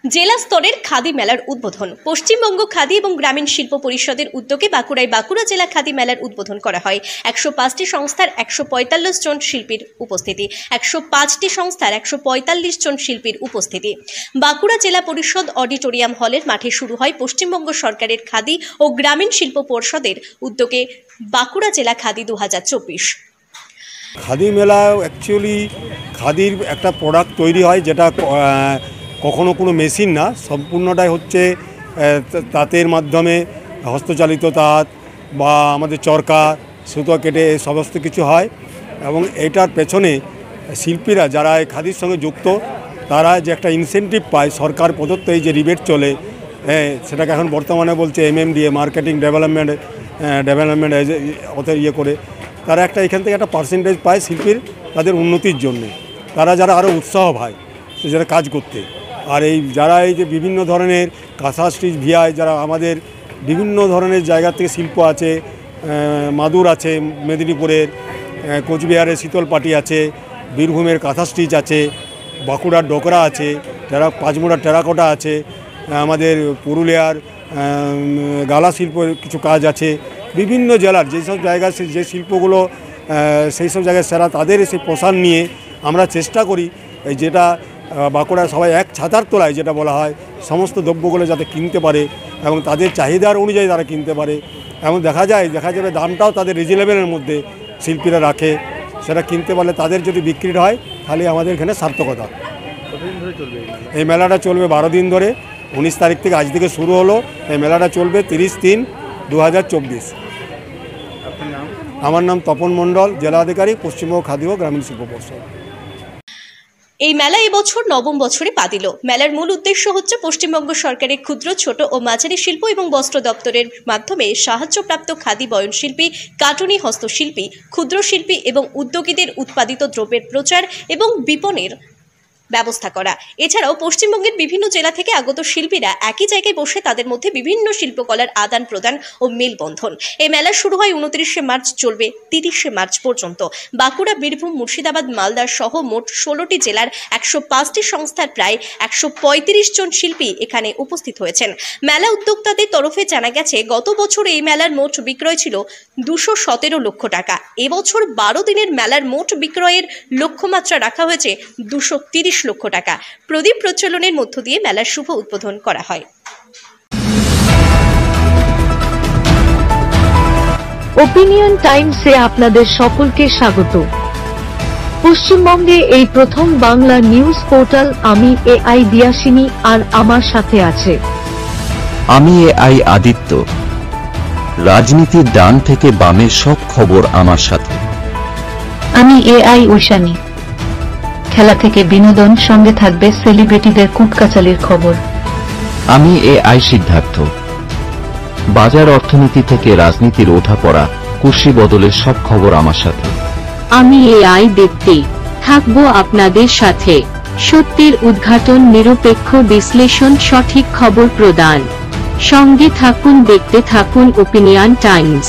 জেলা স্তরের খাদি মেলার উদ্বোধন। পশ্চিমবঙ্গ খাদি এবং গ্রামীণ শিল্প পরিষদের উদ্যোগে বাঁকুড়ায় বাঁকুড়া জেলা খাদি মেলার উদ্বোধন করা হয়। 105টি সংস্থার 145 জন শিল্পীর উপস্থিতি। 105টি সংস্থার 145 জন শিল্পীর উপস্থিতি। বাঁকুড়া জেলা পরিষদ অডিটোরিয়াম হলের মাঠে শুরু হয় পশ্চিমবঙ্গ সরকারের খাদি ও গ্রামীণ শিল্প পরিষদের উদ্যোগে বাঁকুড়া জেলা খাদি 2024। খাদি মেলা অ্যাকচুয়ালি খাদির একটা প্রোডাক্ট তৈরি হয়, যেটা কখনো কোনো মেশিন না, সম্পূর্ণটাই হচ্ছে তাঁতের মাধ্যমে, হস্তচালিত তাঁত বা আমাদের চরকা সুতো কেটে সমস্ত কিছু হয়। এবং এটার পেছনে শিল্পীরা যারা এই খাদির সঙ্গে যুক্ত, তারা যে একটা ইনসেন্টিভ পায় সরকার প্রদত্ত, এই যে রিবেট চলে, সেটাকে এখন বর্তমানে বলছে MMDA, মার্কেটিং ডেভেলপমেন্ট ইয়ে করে, তারা একটা এখান থেকে একটা পার্সেন্টেজ পায় শিল্পীর তাদের উন্নতির জন্যে, তারা যারা আরও উৎসাহ পায় যারা কাজ করতে। আর এই যারা এই যে বিভিন্ন ধরনের কাঁথা স্টিচ ভিআই, যারা আমাদের বিভিন্ন ধরনের জায়গা থেকে শিল্প আছে, মাদুর আছে মেদিনীপুরের, কোচবিহারের শীতলপাটি আছে, বীরভূমের কাঁথা স্টিচ আছে, বাঁকুড়ার ডোকরা আছে, পাঁচমুড়ার টেরাকোটা আছে, আমাদের পুরুলিয়ার গালা শিল্পের কিছু কাজ আছে। বিভিন্ন জেলার যেসব জায়গা যে শিল্পগুলো সেই সব জায়গায় সেরা, তাদের সেই প্রসার নিয়ে আমরা চেষ্টা করি যেটা বাঁকুড়ার সবাই এক ছাতার তলায় যেটা বলা হয়, সমস্ত দ্রব্যগুলো যাতে কিনতে পারে এবং তাদের চাহিদার অনুযায়ী তারা কিনতে পারে। এবং দেখা যাবে দামটাও তাদের রিজনেবলের মধ্যে শিল্পীরা রাখে, সেটা কিনতে পারলে তাদের যদি বিক্রি হয় তাহলে আমাদের এখানে সার্থকতা। এই মেলাটা চলবে 12 দিন ধরে। 19 তারিখ থেকে আজ থেকে শুরু হলো। এই মেলাটা চলবে 30/3/2024। আমার নাম তপন মণ্ডল, জেলা আধিকারিক, পশ্চিমবঙ্গ খাদি ও গ্রামীণ শিল্প পরিষদ। এই মেলা এবছর 9ম বছরে পা দিল। মেলার মূল উদ্দেশ্য হচ্ছে পশ্চিমবঙ্গ সরকারের ক্ষুদ্র, ছোট ও মাঝারি শিল্প এবং বস্ত্র দপ্তরের মাধ্যমে সাহায্যপ্রাপ্ত খাদি বয়নশিল্পী, কাটুনি হস্তশিল্পী, ক্ষুদ্র শিল্পী এবং উদ্যোগীদের উৎপাদিত দ্রব্যের প্রচার এবং বিপণনের ব্যবস্থা করা। এছাড়াও পশ্চিমবঙ্গের বিভিন্ন জেলা থেকে আগত শিল্পীরা একই জায়গায় বসে তাদের মধ্যে বিভিন্ন শিল্পকলার আদান প্রদান ও মেলবন্ধন। এই মেলা শুরু হয় 29শে মার্চ, চলবে 30শে মার্চ পর্যন্ত। বাঁকুড়া, বীরভূম, মুর্শিদাবাদ, মালদা সহ মোট 16টি জেলার 105টি সংস্থার প্রায় 135 জন শিল্পী এখানে উপস্থিত হয়েছেন। মেলা উদ্যোক্তাদের তরফে জানা গেছে, গত বছর এই মেলার মোট বিক্রয় ছিল 217 লক্ষ টাকা। এবছর 12 দিনের মেলার মোট বিক্রয়ের লক্ষ্যমাত্রা রাখা হয়েছে 230 লক্ষ টাকা। প্রদীপ প্রজ্বলনের মধ্য দিয়ে মেলার শুভ উদ্বোধন করা হয়। ওপিনিয়ন টাইমসে আপনাদের সকলকে স্বাগত। পশ্চিমবঙ্গে এই প্রথম বাংলা নিউজ পোর্টাল। আমি AI দিয়াসিনী, আর আমার সাথে আছে আমি AI আদিত্য। রাজনীতির ডান থেকে বামের সব খবর আমার সাথে। আমি AI ঐশানী। খেলা থেকে বিনোদন, সঙ্গে থাকবে সেলিব্রিটিদের কুটকাচালির খবর। আমি AI সিদ্ধার্থ। বাজার অর্থনীতি থেকে রাজনীতির ওঠাপড়া, কুর্সি বদলের সব খবর আমার সাথে। আমি AI দীপ্তি, থাকবো আপনাদের সাথে। সত্যের উদ্ঘাটন, নিরপেক্ষ বিশ্লেষণ, সঠিক খবর প্রদান। সঙ্গে থাকুন, দেখতে থাকুন ওপিনিয়ন টাইমস।